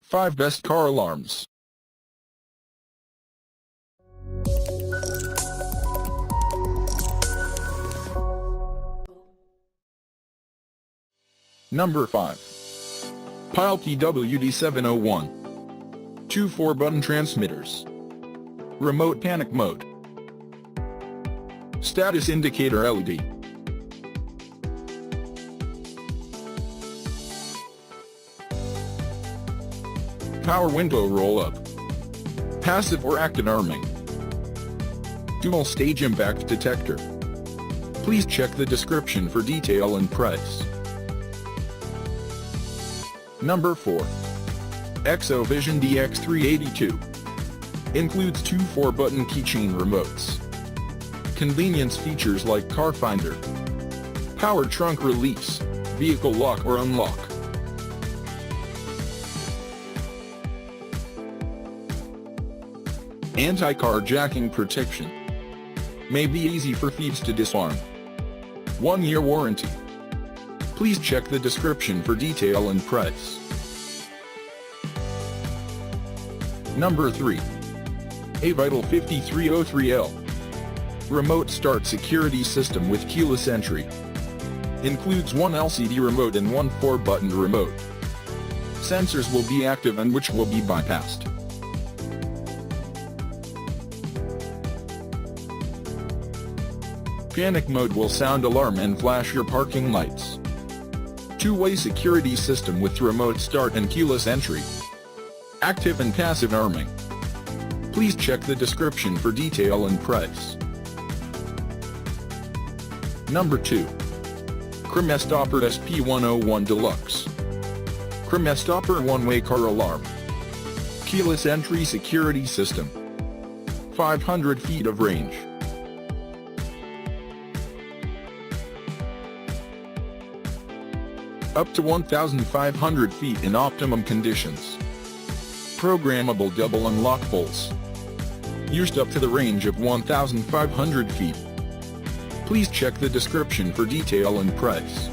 5 Best Car Alarms. Number 5. Pilkey WD701. 2 4-button transmitters. Remote panic mode. Status indicator LED. Power window roll-up. Passive or active arming. Dual stage impact detector. Please check the description for detail and price. Number 4. ExoVision DX382. Includes 2 4-button keychain remotes. Convenience features like car finder, power trunk release, vehicle lock or unlock. Anti-carjacking protection. May be easy for thieves to disarm. 1-year warranty. Please check the description for detail and price. Number 3. Avital 5303L. Remote start security system with keyless entry. Includes 1 LCD remote and 1 4-button remote. Sensors will be active and which will be bypassed. Panic mode will sound alarm and flash your parking lights. 2-way security system with remote start and keyless entry. Active and passive arming. Please check the description for detail and price. Number 2. CrimeStopper SP101 Deluxe. CrimeStopper 1-way car alarm. Keyless entry security system. 500 feet of range. Up to 1,500 feet in optimum conditions. Programmable double unlock bolts. Used up to the range of 1,500 feet. Please check the description for detail and price.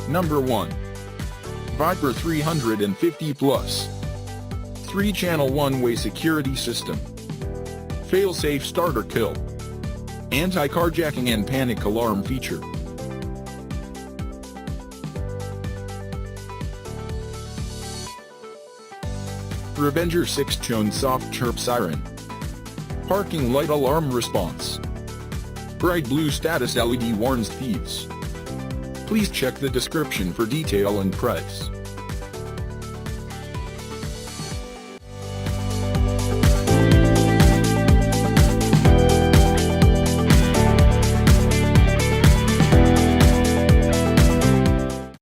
Number 1. Viper 350 Plus. 3-channel 1-way security system. Fail-safe starter kill. Anti-carjacking and panic alarm feature. Revenger 6-tone soft chirp siren. Parking light alarm response. Bright blue status LED warns thieves. Please check the description for detail and price.